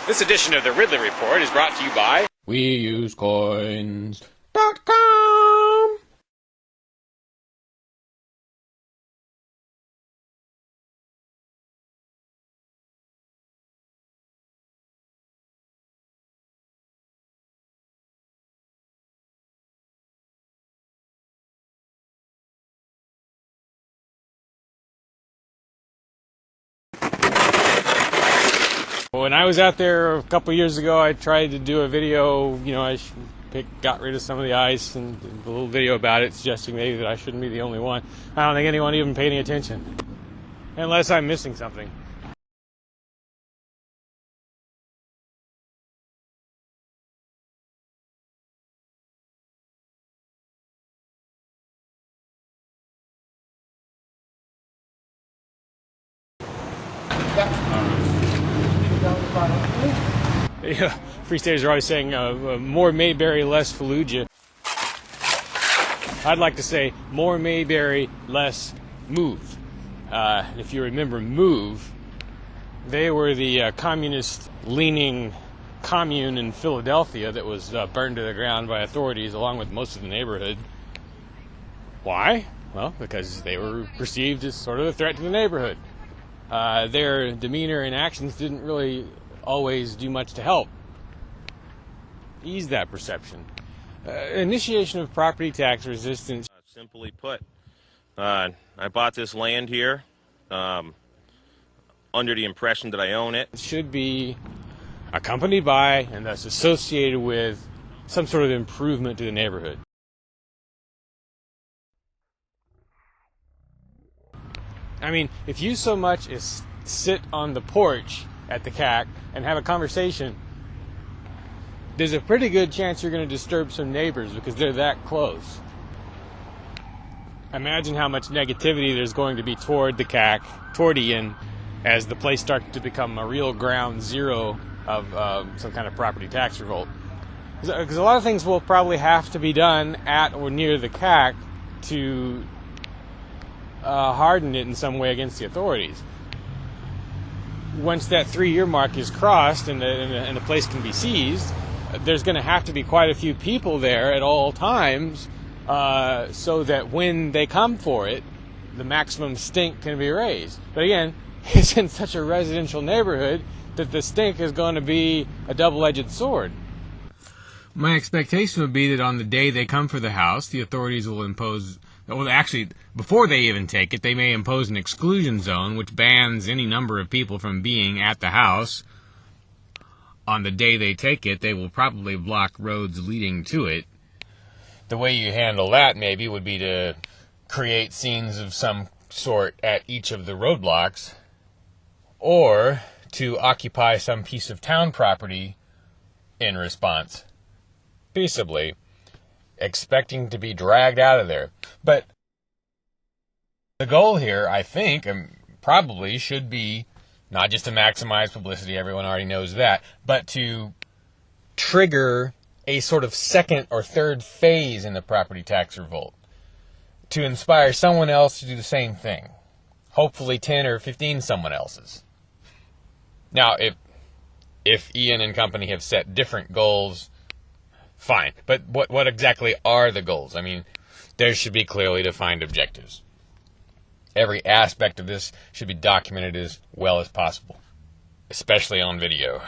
This edition of the Ridley Report is brought to you by WeUseCoins.com. When I was out there a couple years ago, I tried to do a video, I got rid of some of the ice and did a little video about it, suggesting maybe that I shouldn't be the only one. I don't think anyone even paid any attention, unless I'm missing something. Yeah, Free Staters are always saying more Mayberry, less Fallujah. I'd like to say more Mayberry, less Move. If you remember Move, they were the communist-leaning commune in Philadelphia that was burned to the ground by authorities along with most of the neighborhood. Why? Well, because they were perceived as sort of a threat to the neighborhood. Their demeanor and actions didn't really always do much to help ease that perception. Initiation of property tax resistance. Simply put, I bought this land here under the impression that I own it. It should be accompanied by and thus associated with some sort of improvement to the neighborhood. I mean, if you so much as sit on the porch at the CAC and have a conversation, there's a pretty good chance you're going to disturb some neighbors because they're that close. Imagine how much negativity there's going to be toward the CAC, toward Lien, as the place starts to become a real ground zero of some kind of property tax revolt. Because a lot of things will probably have to be done at or near the CAC to harden it in some way against the authorities. Once that 3-year mark is crossed and the place can be seized, there's going to have to be quite a few people there at all times so that when they come for it, the maximum stink can be raised. But again, it's in such a residential neighborhood that the stink is going to be a double-edged sword. My expectation would be that on the day they come for the house, the authorities will impose... Well, actually, before they even take it, they may impose an exclusion zone, which bans any number of people from being at the house. On the day they take it, they will probably block roads leading to it. The way you handle that, maybe, would be to create scenes of some sort at each of the roadblocks, or to occupy some piece of town property in response, peaceably, expecting to be dragged out of there. But the goal here, I think, probably should be not just to maximize publicity, everyone already knows that, but to trigger a sort of second or third phase in the property tax revolt, to inspire someone else to do the same thing, hopefully 10 or 15 someone else's. Now, if Lien and company have set different goals, fine. But what exactly are the goals? I mean, there should be clearly defined objectives. Every aspect of this should be documented as well as possible, especially on video.